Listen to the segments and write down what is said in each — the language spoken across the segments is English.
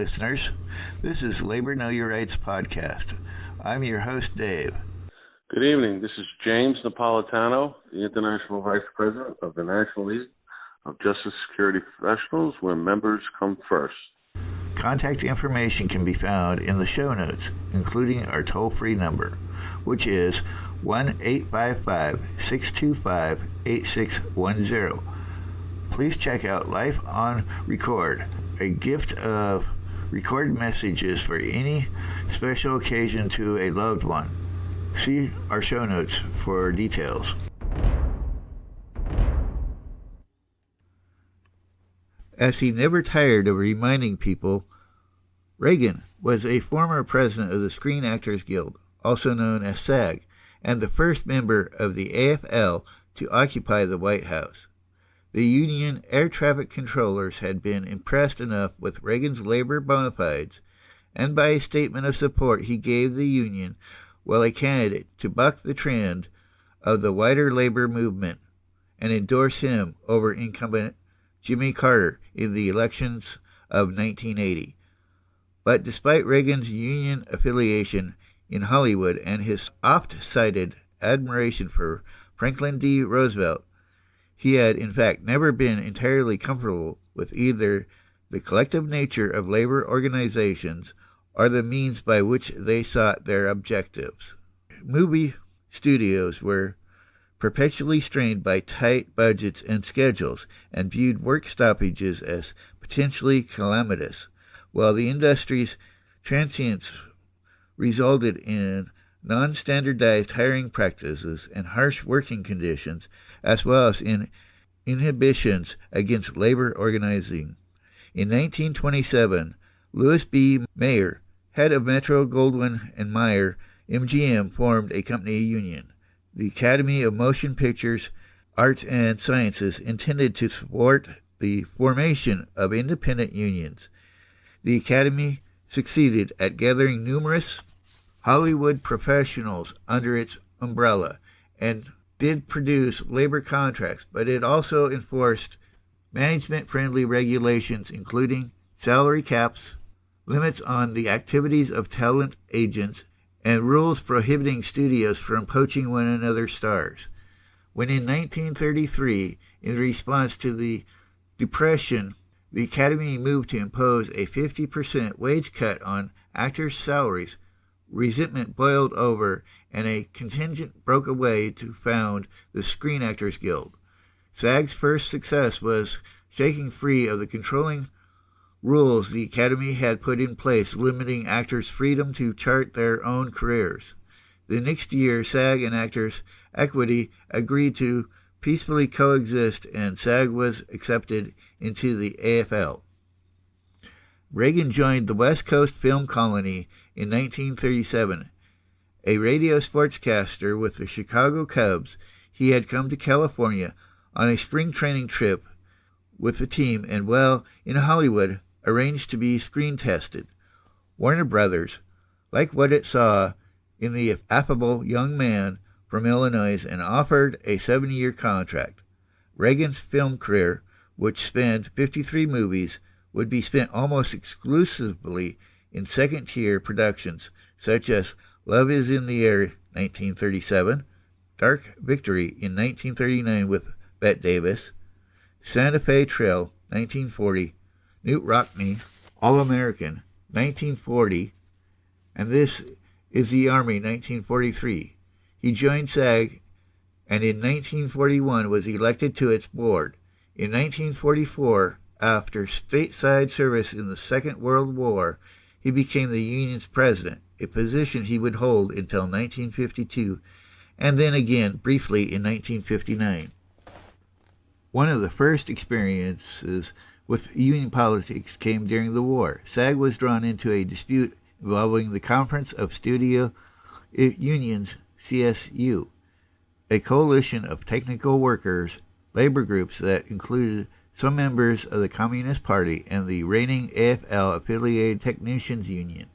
listeners. This is Labor Know Your Rights podcast. I'm your host, Dave. Good evening. This is James Napolitano, the International Vice President of the National League of Justice Security Professionals, where members come first. Contact information can be found in the show notes, including our toll-free number, which is 1-855-625-8610. Please check out Life on Record, a gift of recorded messages for any special occasion to a loved one. See our show notes for details. As he never tired of reminding people, Reagan was a former president of the Screen Actors Guild, also known as SAG, and the first member of the AFL to occupy the White House. The union air traffic controllers had been impressed enough with Reagan's labor bona fides, and by a statement of support he gave the union while a candidate to buck the trend of the wider labor movement and endorse him over incumbent Jimmy Carter in the elections of 1980. But despite Reagan's union affiliation in Hollywood and his oft-cited admiration for Franklin D. Roosevelt, he had in fact never been entirely comfortable with either the collective nature of labor organizations or the means by which they sought their objectives. Movie studios were perpetually strained by tight budgets and schedules and viewed work stoppages as potentially calamitous, while the industry's transience resulted in non-standardized hiring practices and harsh working conditions, as well as in inhibitions against labor organizing. In 1927, Louis B. Mayer, head of Metro-Goldwyn-Mayer MGM, formed a company union, the Academy of Motion Pictures, Arts and Sciences, intended to thwart the formation of independent unions. The Academy succeeded at gathering numerous Hollywood professionals under its umbrella and did produce labor contracts, but it also enforced management-friendly regulations, including salary caps, limits on the activities of talent agents, and rules prohibiting studios from poaching one another's stars. When in 1933, in response to the Depression, the Academy moved to impose a 50% wage cut on actors' salaries, resentment boiled over, and a contingent broke away to found the Screen Actors Guild. SAG's first success was shaking free of the controlling rules the Academy had put in place, limiting actors' freedom to chart their own careers. The next year, SAG and Actors' Equity agreed to peacefully coexist, and SAG was accepted into the AFL. Reagan joined the West Coast Film Colony in 1937. A radio sportscaster with the Chicago Cubs, he had come to California on a spring training trip with the team and, while in Hollywood, arranged to be screen tested. Warner Brothers liked what it saw in the affable young man from Illinois and offered a 7-year contract. Reagan's film career, which spanned 53 movies, would be spent almost exclusively in second-tier productions such as Love is in the Air, 1937, Dark Victory in 1939 with Bette Davis, Santa Fe Trail, 1940, Knute Rockne, All-American, 1940, and This is the Army, 1943. He joined SAG and in 1941 was elected to its board. In 1944, after stateside service in the Second World War, he became the union's president, a position he would hold until 1952, and then again briefly in 1959. One of the first experiences with union politics came during the war. SAG was drawn into a dispute involving the Conference of Studio Unions, CSU, a coalition of technical workers, labor groups that included some members of the Communist Party and the reigning AFL-affiliated Technicians Union,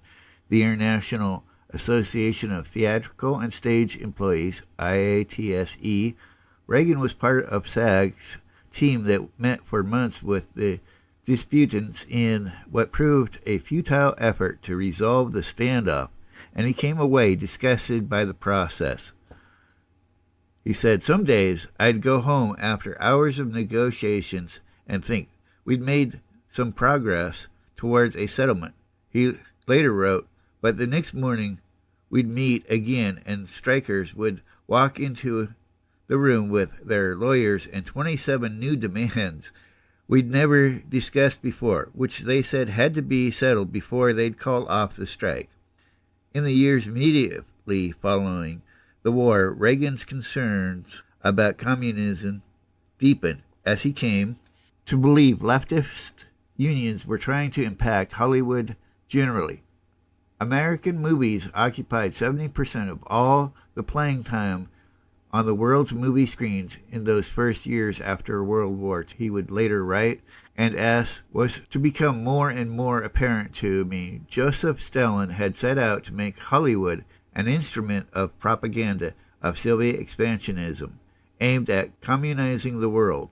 the International Association of Theatrical and Stage Employees, IATSE. Reagan was part of SAG's team that met for months with the disputants in what proved a futile effort to resolve the standoff, and he came away disgusted by the process. He said, "Some days I'd go home after hours of negotiations and think we'd made some progress towards a settlement." He later wrote, "But the next morning we'd meet again and strikers would walk into the room with their lawyers and 27 new demands we'd never discussed before, which they said had to be settled before they'd call off the strike." In the years immediately following the war, Reagan's concerns about communism deepened as he came to believe leftist unions were trying to impact Hollywood generally. American movies occupied 70% of all the playing time on the world's movie screens in those first years after World War II, he would later write, and as was to become more and more apparent to me, Joseph Stalin had set out to make Hollywood an instrument of propaganda of Soviet expansionism, aimed at communizing the world.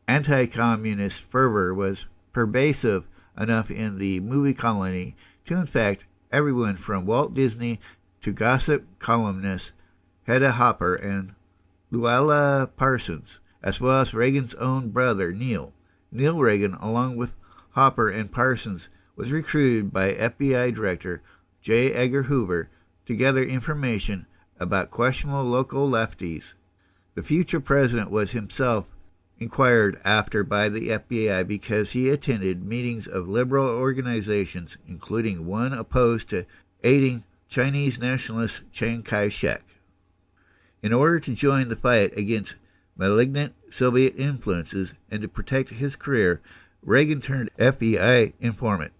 Anti-communist fervor was pervasive enough in the movie colony to infect everyone from Walt Disney to gossip columnists Hedda Hopper and Luella Parsons, as well as Reagan's own brother, Neil. Neil Reagan, along with Hopper and Parsons, was recruited by FBI Director J. Edgar Hoover to gather information about questionable local lefties. The future president was himself inquired after by the FBI because he attended meetings of liberal organizations, including one opposed to aiding Chinese nationalist Chiang Kai-shek. In order to join the fight against malignant Soviet influences and to protect his career, Reagan turned FBI informant.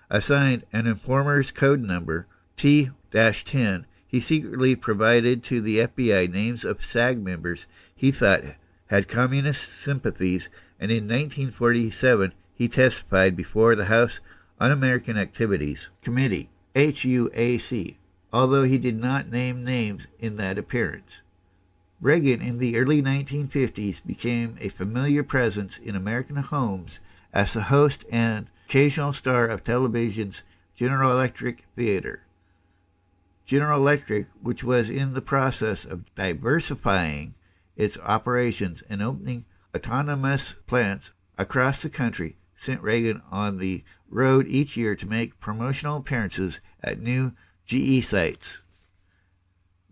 Assigned an informer's code number, T-10, he secretly provided to the FBI names of SAG members he thought had communist sympathies, and in 1947 he testified before the House Un-American Activities Committee, HUAC, although he did not name names in that appearance. Reagan in the early 1950s became a familiar presence in American homes as the host and occasional star of television's General Electric Theater. General Electric, which was in the process of diversifying its operations and opening autonomous plants across the country, sent Reagan on the road each year to make promotional appearances at new GE sites.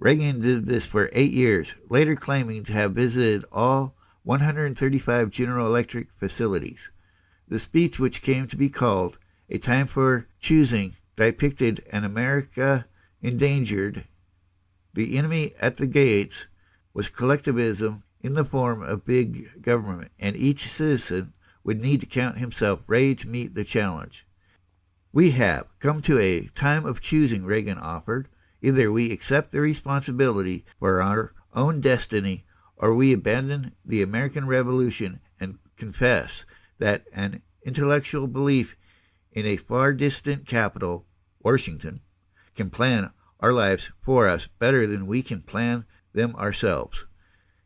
Reagan did this for 8 years, later claiming to have visited all 135 General Electric facilities. The speech, which came to be called A Time for Choosing, depicted an America endangered. The enemy at the gates was collectivism in the form of big government, and each citizen would need to count himself ready to meet the challenge. "We have come to a time of choosing," Reagan offered. "Either we accept the responsibility for our own destiny, or we abandon the American Revolution and confess that an intellectual belief in a far distant capital, Washington, can plan our lives for us better than we can plan them ourselves."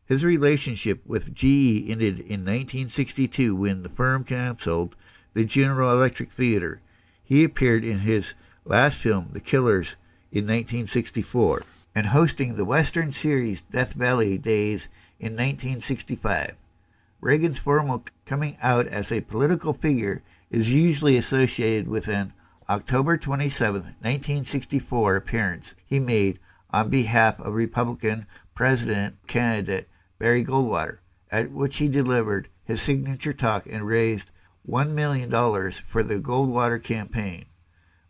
His relationship with GE ended in 1962 when the firm canceled the General Electric Theater. He appeared in his last film, The Killers, in 1964, and hosting the Western series Death Valley Days in 1965. Reagan's formal coming out as a political figure is usually associated with an October 27, 1964 appearance he made on behalf of Republican president candidate Barry Goldwater, at which he delivered his signature talk and raised $1 million for the Goldwater campaign.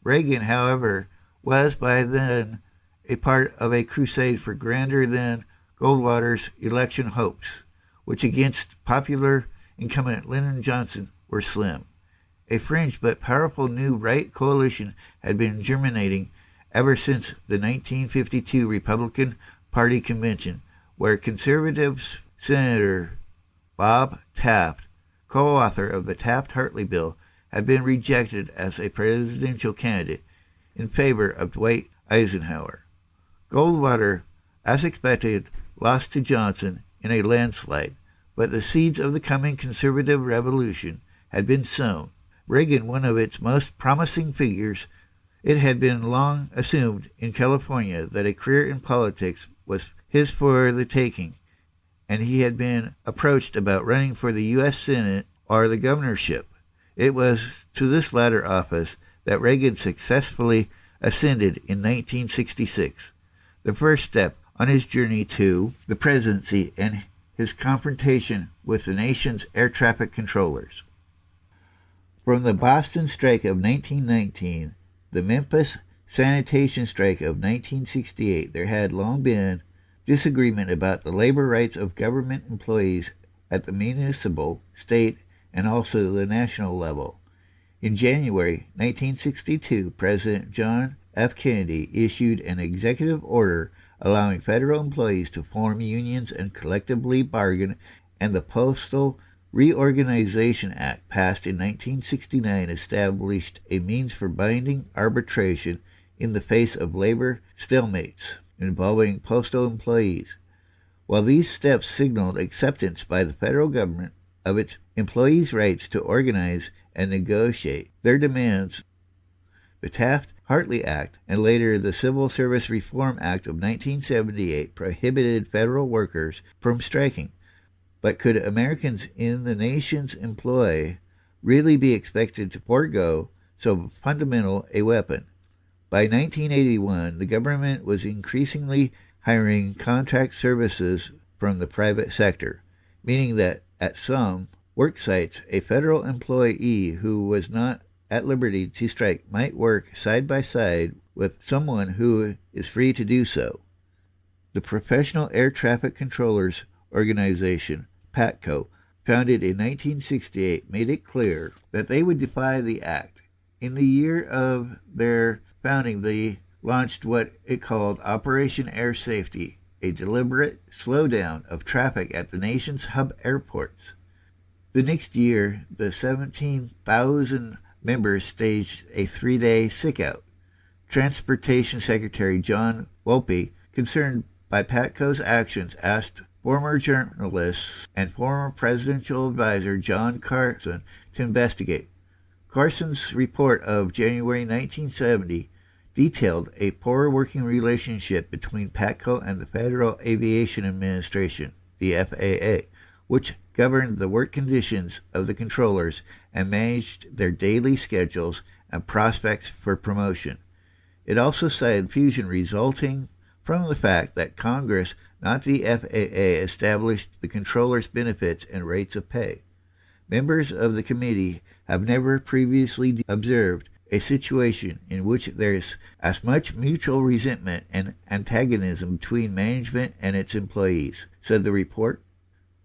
Reagan, however, was by then a part of a crusade for grander than Goldwater's election hopes, which against popular incumbent Lyndon Johnson were slim. A fringe but powerful new right coalition had been germinating ever since the 1952 Republican Party convention, where conservative Senator Bob Taft, co-author of the Taft-Hartley bill, had been rejected as a presidential candidate in favor of Dwight Eisenhower. Goldwater, as expected, lost to Johnson in a landslide, but the seeds of the coming conservative revolution had been sown. Reagan, one of its most promising figures, it had been long assumed in California that a career in politics was his for the taking, and he had been approached about running for the U.S. Senate or the governorship. It was to this latter office that Reagan successfully ascended in 1966, the first step on his journey to the presidency and his confrontation with the nation's air traffic controllers. From the Boston strike of 1919, the Memphis sanitation strike of 1968, there had long been disagreement about the labor rights of government employees at the municipal, state, and also the national level. In January 1962, President John F. Kennedy issued an executive order allowing federal employees to form unions and collectively bargain, and the Postal Reorganization Act, passed in 1969, established a means for binding arbitration in the face of labor stalemates involving postal employees. While these steps signaled acceptance by the federal government of its employees' rights to organize and negotiate their demands, the Taft-Hartley Act and later the Civil Service Reform Act of 1978 prohibited federal workers from striking. But could Americans in the nation's employ really be expected to forego so fundamental a weapon? By 1981, the government was increasingly hiring contract services from the private sector, meaning that at some work sites, a federal employee who was not at liberty to strike might work side by side with someone who is free to do so. The Professional Air Traffic Controllers Organization, PATCO, founded in 1968, made it clear that they would defy the act. In the year of their founding, they launched what it called Operation Air Safety, a deliberate slowdown of traffic at the nation's hub airports. The next year, the 17,000 members staged a 3-day sickout. Transportation Secretary John Wolpe, concerned by PATCO's actions, asked former journalist and former presidential advisor John Carson to investigate. Carson's report of January 1970 detailed a poor working relationship between PATCO and the Federal Aviation Administration, the FAA, which governed the work conditions of the controllers and managed their daily schedules and prospects for promotion. It also cited confusion resulting from the fact that Congress, not the FAA, established the controllers' benefits and rates of pay. Members of the committee have never previously observed a situation in which there is as much mutual resentment and antagonism between management and its employees, said the report.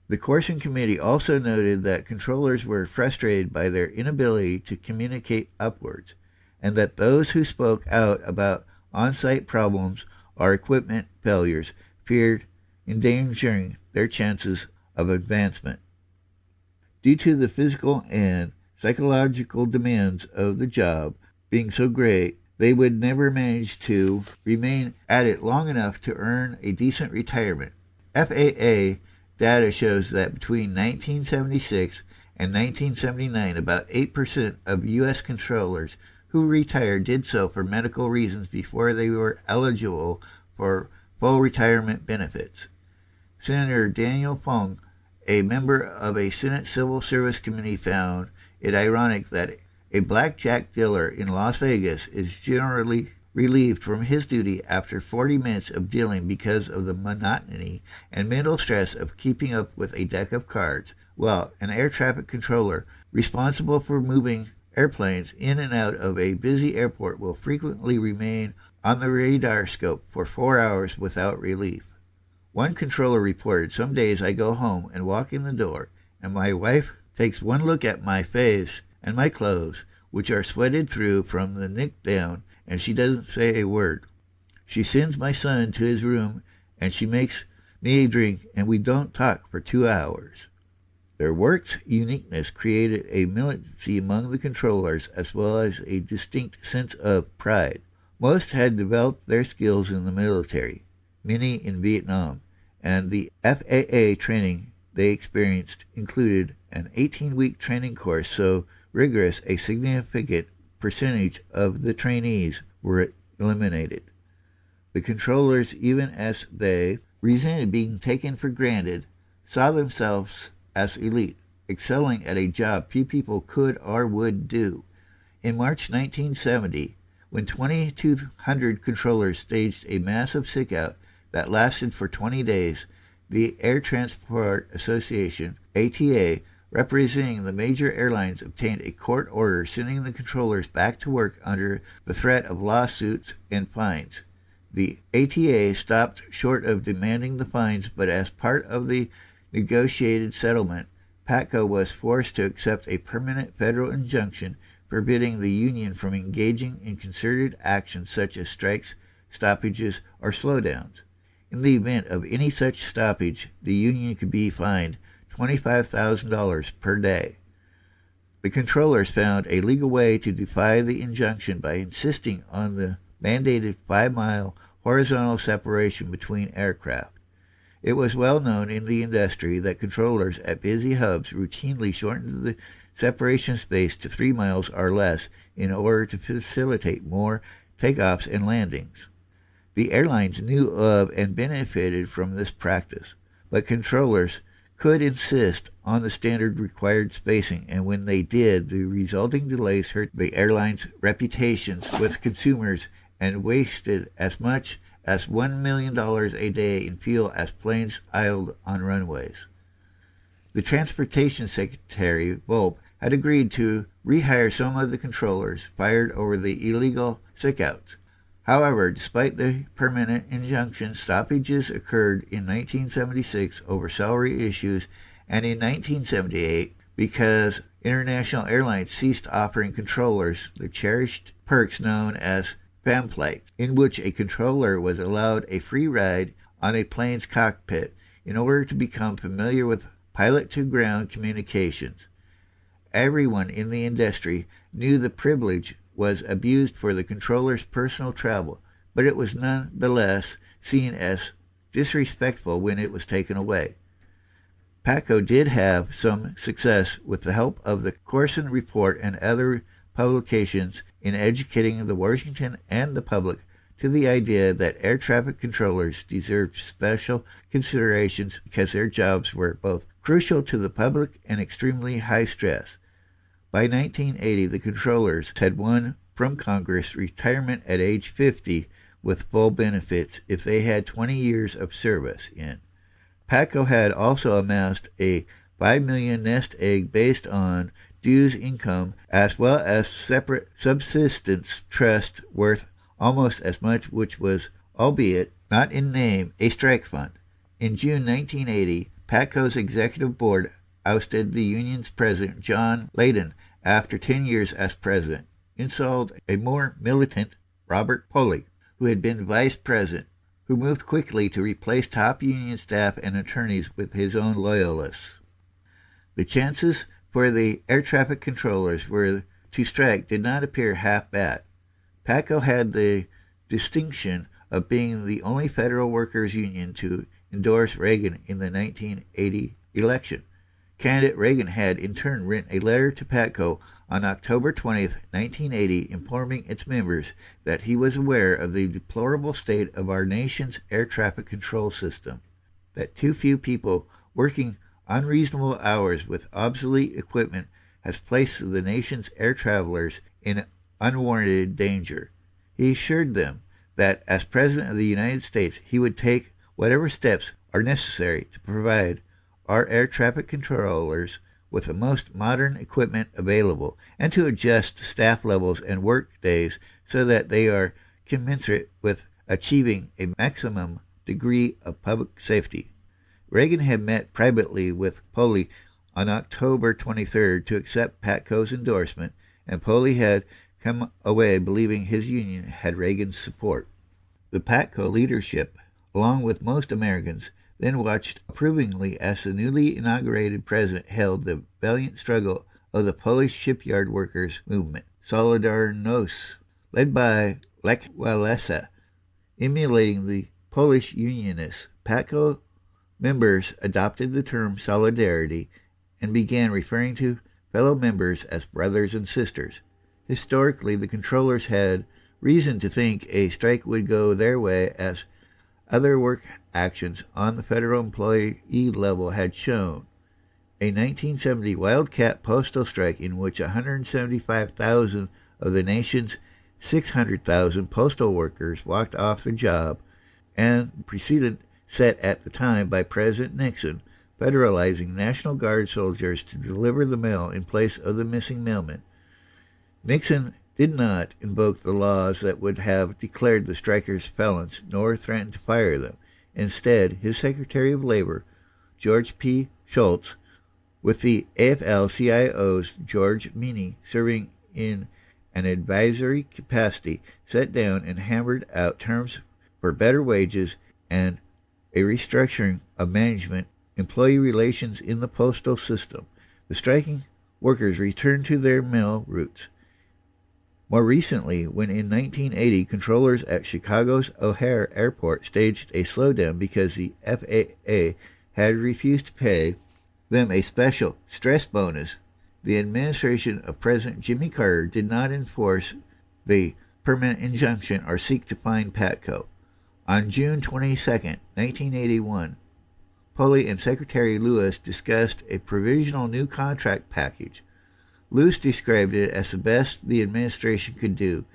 The Corson Committee also noted that controllers were frustrated by their inability to communicate upwards, and that those who spoke out about on-site problems or equipment failures feared endangering their chances of advancement. Due to the physical and psychological demands of the job being so great, they would never manage to remain at it long enough to earn a decent retirement. FAA data shows that between 1976 and 1979, about 8% of U.S. controllers who retired did so for medical reasons before they were eligible for full retirement benefits. Senator Daniel Fung, a member of a Senate Civil Service Committee, found it ironic that a blackjack dealer in Las Vegas is generally relieved from his duty after 40 minutes of dealing because of the monotony and mental stress of keeping up with a deck of cards, while an air traffic controller responsible for moving airplanes in and out of a busy airport will frequently remain on the radar scope for 4 hours without relief. One controller reported, "Some days I go home and walk in the door, and my wife takes one look at my face and my clothes, which are sweated through from the neck down, and she doesn't say a word. She sends my son to his room, and she makes me a drink, and we don't talk for 2 hours." Their work's uniqueness created a militancy among the controllers as well as a distinct sense of pride. Most had developed their skills in the military, many in Vietnam, and the FAA training they experienced included an 18-week training course so rigorous a significant percentage of the trainees were eliminated. The controllers, even as they resented being taken for granted, saw themselves as elite, excelling at a job few people could or would do. In March 1970, when 2,200 controllers staged a massive sick-out that lasted for 20 days, the Air Transport Association, ATA, representing the major airlines, obtained a court order sending the controllers back to work under the threat of lawsuits and fines. The ATA stopped short of demanding the fines, but as part of the negotiated settlement, PATCO was forced to accept a permanent federal injunction forbidding the union from engaging in concerted actions such as strikes, stoppages, or slowdowns. In the event of any such stoppage, the union could be fined $25,000 per day. The controllers found a legal way to defy the injunction by insisting on the mandated 5-mile horizontal separation between aircraft. It was well known in the industry that controllers at busy hubs routinely shortened the separation space to 3 miles or less in order to facilitate more takeoffs and landings. The airlines knew of and benefited from this practice, but controllers could insist on the standard required spacing, and when they did, the resulting delays hurt the airlines' reputations with consumers and wasted as much as $1 million a day in fuel as planes idled on runways. The Transportation Secretary, Volpe, had agreed to rehire some of the controllers fired over the illegal sick-outs. However, despite the permanent injunction, stoppages occurred in 1976 over salary issues and in 1978 because international airlines ceased offering controllers the cherished perks known as pamphlet, in which a controller was allowed a free ride on a plane's cockpit in order to become familiar with pilot-to-ground communications. Everyone in the industry knew the privilege was abused for the controller's personal travel, but it was nonetheless seen as disrespectful when it was taken away. PATCO did have some success with the help of the Corson Report and other publications in educating the Washington and the public to the idea that air traffic controllers deserved special considerations because their jobs were both crucial to the public and extremely high stress. By 1980, the controllers had won from Congress retirement at age 50 with full benefits if they had 20 years of service in. PATCO had also amassed a $5 million nest egg based on dues income as well as separate subsistence trust worth almost as much, which was, albeit not in name, a strike fund. In June 1980, PATCO's executive board ousted the union's president, John Layden, after 10 years as president, installed a more militant Robert Poley, who had been vice president, who moved quickly to replace top union staff and attorneys with his own loyalists. The chances for the air traffic controllers were to strike did not appear half bad. PATCO had the distinction of being the only federal workers' union to endorse Reagan in the 1980 election. Candidate Reagan had in turn written a letter to PATCO on October 20, 1980, informing its members that he was aware of the deplorable state of our nation's air traffic control system, that too few people working unreasonable hours with obsolete equipment has placed the nation's air travelers in unwarranted danger. He assured them that as President of the United States, he would take whatever steps are necessary to provide our air traffic controllers with the most modern equipment available and to adjust staff levels and work days so that they are commensurate with achieving a maximum degree of public safety. Reagan had met privately with Poley on October 23rd to accept PATCO's endorsement, and Poley had come away believing his union had Reagan's support. The PATCO leadership, along with most Americans, then watched approvingly as the newly inaugurated president held the valiant struggle of the Polish shipyard workers' movement, Solidarność, led by Lech Walesa. Emulating the Polish Unionists, PATCO members adopted the term solidarity and began referring to fellow members as brothers and sisters. Historically, the controllers had reason to think a strike would go their way, as other work actions on the federal employee level had shown. A 1970 wildcat postal strike in which 175,000 of the nation's 600,000 postal workers walked off the job, and precedent set at the time by President Nixon, federalizing National Guard soldiers to deliver the mail in place of the missing mailman. Nixon did not invoke the laws that would have declared the strikers felons, nor threatened to fire them. Instead, his Secretary of Labor, George P. Shultz, with the AFL-CIO's George Meany serving in an advisory capacity, sat down and hammered out terms for better wages and a restructuring of management employee relations in the postal system. The striking workers returned to their mail routes. More recently, when in 1980 controllers at Chicago's O'Hare Airport staged a slowdown because the FAA had refused to pay them a special stress bonus, the administration of President Jimmy Carter did not enforce the permanent injunction or seek to fine PATCO. On June 22, 1981, Poley and Secretary Lewis discussed a provisional new contract package. Lewis described it as the best the administration could do.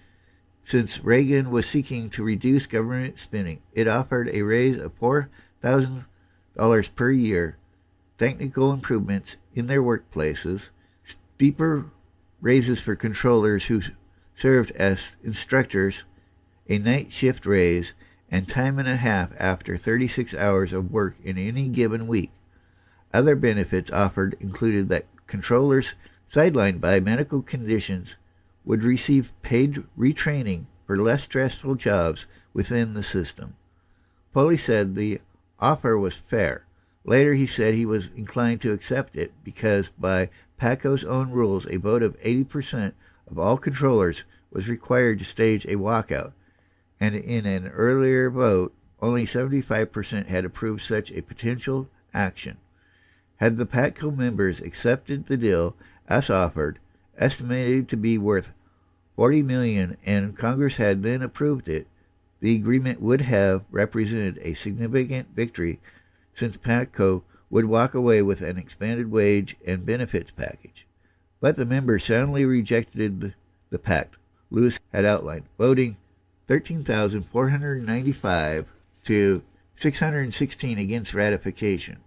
Since Reagan was seeking to reduce government spending, it offered a raise of $4,000 per year, technical improvements in their workplaces, steeper raises for controllers who served as instructors, a night shift raise, and time and a half after 36 hours of work in any given week. Other benefits offered included that controllers sidelined by medical conditions would receive paid retraining for less stressful jobs within the system. Poley said the offer was fair. Later he said he was inclined to accept it because by PATCO's own rules, a vote of 80% of all controllers was required to stage a walkout, and in an earlier vote, only 75% had approved such a potential action. Had the PATCO members accepted the deal as offered, estimated to be worth $40 million, and Congress had then approved it, the agreement would have represented a significant victory, since PATCO would walk away with an expanded wage and benefits package. But the members soundly rejected the pact Lewis had outlined, voting 13,495 to 616 against ratification.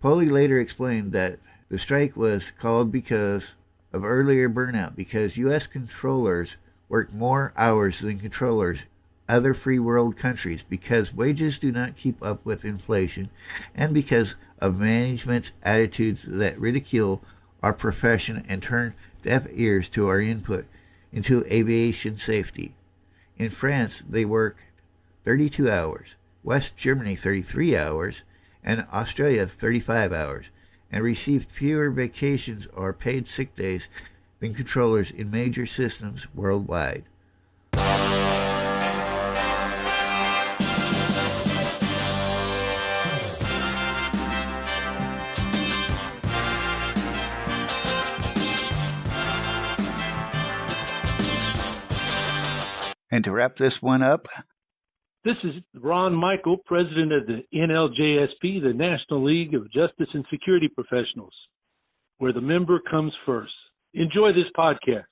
Poley later explained that the strike was called because of earlier burnout, because U.S. controllers work more hours than controllers other free world countries, because wages do not keep up with inflation, and because of management's attitudes that ridicule our profession and turn deaf ears to our input into aviation safety. In France, they work 32 hours, West Germany 33 hours, and Australia 35 hours, and received fewer vacations or paid sick days than controllers in major systems worldwide. And to wrap this one up, this is Ron Michael, president of the NLJSP, the National League of Justice and Security Professionals, where the member comes first. Enjoy this podcast.